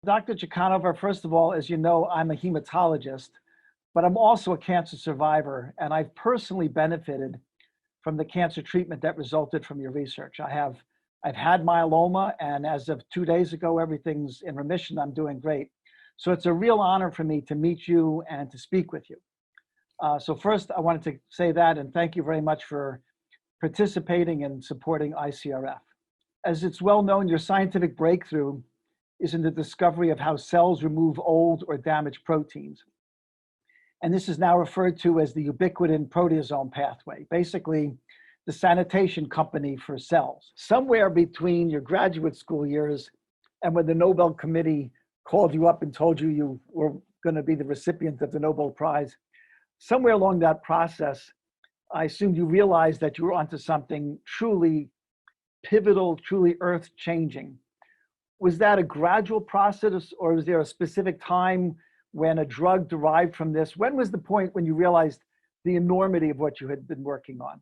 Dr. Chikhanova, first of all, as you know, I'm a hematologist, but I'm also a cancer survivor, and I've personally benefited from the cancer treatment that resulted from your research. I've had myeloma, and as of 2 days ago, everything's in remission. I'm doing great. So it's a real honor for me to meet you and to speak with you. So first, I wanted to say that, and thank you very much for participating and supporting ICRF. As it's well known, your scientific breakthrough is in the discovery of how cells remove old or damaged proteins. And this is now referred to as the ubiquitin proteasome pathway, basically the sanitation company for cells. Somewhere between your graduate school years and when the Nobel Committee called you up and told you you were going to be the recipient of the Nobel Prize, somewhere along that process, I assume you realized that you were onto something truly pivotal, truly earth-changing. Was that a gradual process, or was there a specific time when a drug derived from this? When was the point when you realized the enormity of what you had been working on?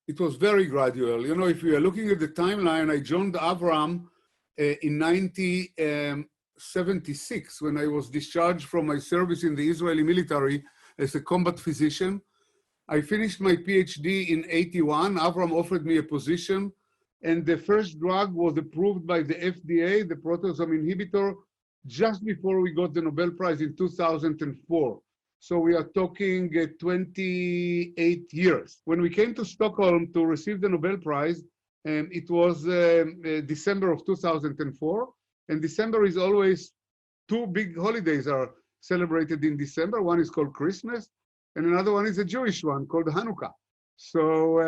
It was very gradual. You know, if we are looking at the timeline, I joined Avram in 1976 when I was discharged from my service in the Israeli military as a combat physician. I finished my PhD in 81. Avram offered me a position, and the first drug was approved by the FDA, the proteasome inhibitor, just before we got the Nobel Prize in 2004. So we are talking 28 years. When we came to Stockholm to receive the Nobel Prize, it was December of 2004. And December is always, two big holidays are celebrated in December. One is called Christmas, and another one is a Jewish one called Hanukkah. So,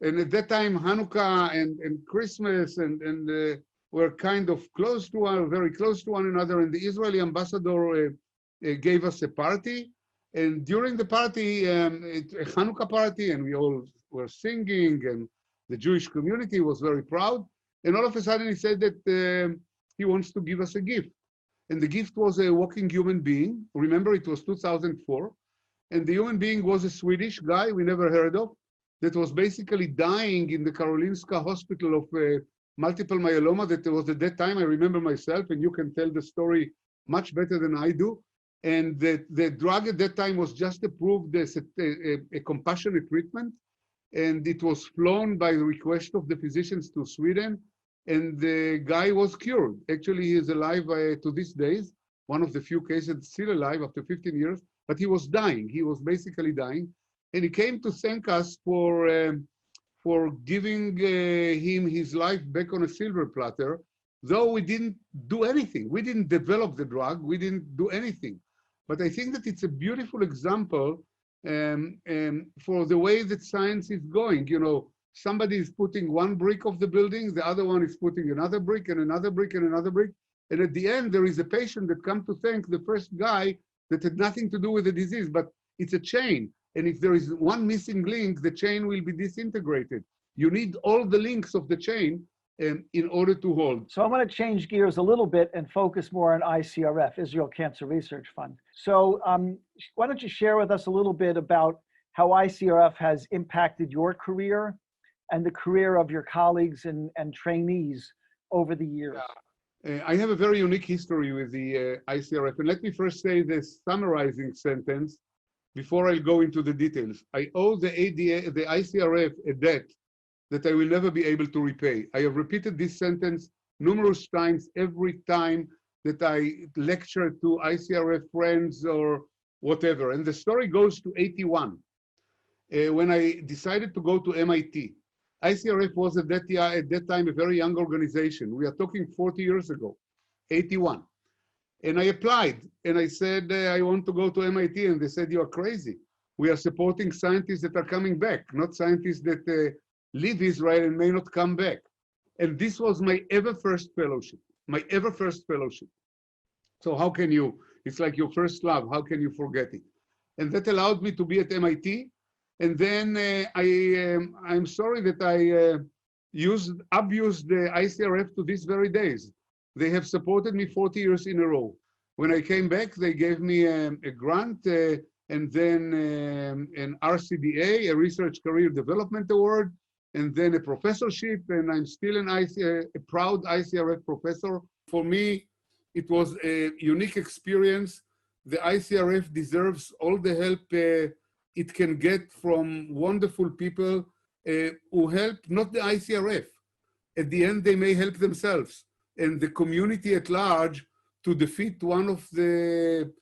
and at that time, Hanukkah and Christmas were kind of close to very close to one another. And the Israeli ambassador gave us a party. And during the party, a Hanukkah party, and we all were singing, and the Jewish community was very proud. And all of a sudden, he said that he wants to give us a gift. And the gift was a walking human being. Remember, it was 2004. And the human being was a Swedish guy we never heard of, that was basically dying in the Karolinska Hospital of multiple myeloma. That was at that time, I remember myself, and you can tell the story much better than I do. And the drug at that time was just approved as a compassionate treatment. And it was flown by the request of the physicians to Sweden. And the guy was cured. Actually, he is alive to these days, one of the few cases still alive after 15 years, but he was dying. He was basically dying. And he came to thank us for giving him his life back on a silver platter, though we didn't do anything. We didn't develop the drug. We didn't do anything. But I think that it's a beautiful example for the way that science is going. You know, somebody is putting one brick of the building, the other one is putting another brick and another brick and another brick. And at the end, there is a patient that comes to thank the first guy that had nothing to do with the disease, but it's a chain. And if there is one missing link, the chain will be disintegrated. You need all the links of the chain in order to hold. So I'm going to change gears a little bit and focus more on ICRF, Israel Cancer Research Fund. So why don't you share with us a little bit about how ICRF has impacted your career and the career of your colleagues and trainees over the years? I have a very unique history with the ICRF. And let me first say this summarizing sentence before I go into the details. I owe the ICRF a debt that I will never be able to repay. I have repeated this sentence numerous times every time that I lecture to ICRF friends or whatever. And the story goes to 81. When I decided to go to MIT, ICRF was at that time a very young organization. We are talking 40 years ago, 81. And I applied and I said, I want to go to MIT. And they said, you are crazy. We are supporting scientists that are coming back, not scientists that leave Israel and may not come back. And this was my ever first fellowship. So how can you, it's like your first love, how can you forget it? And that allowed me to be at MIT. And then I'm sorry that I abused the ICRF to these very days. They have supported me 40 years in a row. When I came back, they gave me a grant and then an RCDA, a Research Career Development Award, and then a professorship. And I'm still a proud ICRF professor. For me, It was a unique experience. The ICRF deserves all the help it can get from wonderful people who help, not the ICRF. At the end, they may help themselves and the community at large to defeat one of the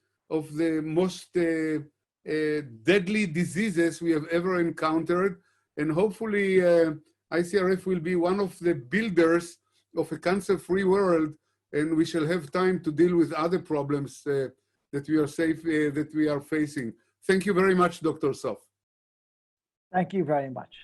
most deadly diseases we have ever encountered. And hopefully ICRF will be one of the builders of a cancer-free world, and we shall have time to deal with other problems that we are facing. Thank you very much, Dr. Sof. Thank you very much.